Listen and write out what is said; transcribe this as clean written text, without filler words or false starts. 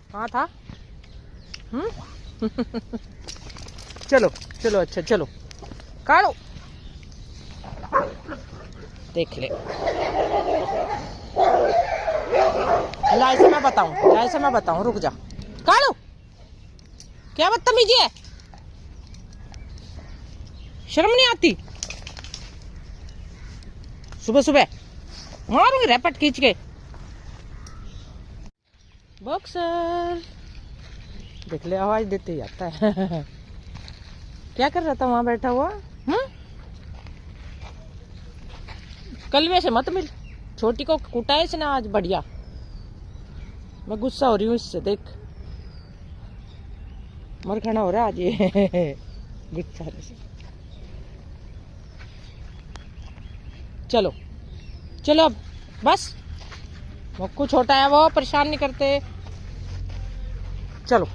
हाँ था। चलो चलो, अच्छा चलो काढ़ो। देख ले, ला ऐसे मैं बताऊं, ला ऐसे मैं बताऊं, रुक जा। काढ़ो, क्या बदतमीजी है, शर्म नहीं आती। सुबह सुबह मारूंगी रैपट खींच के। बॉक्सर देख ले, आवाज देते ही आता है। क्या कर रहा था वहां बैठा हुआ? कलवे से मत मिल, छोटी को कूटा है इसने आज बढ़िया। मैं गुस्सा हो रही हूँ इससे, देख मरखाना हो रहा है आज ये। गुस्सा से। चलो चलो अब बस, मक्कू छोटा है वो, परेशान नहीं करते। चलो।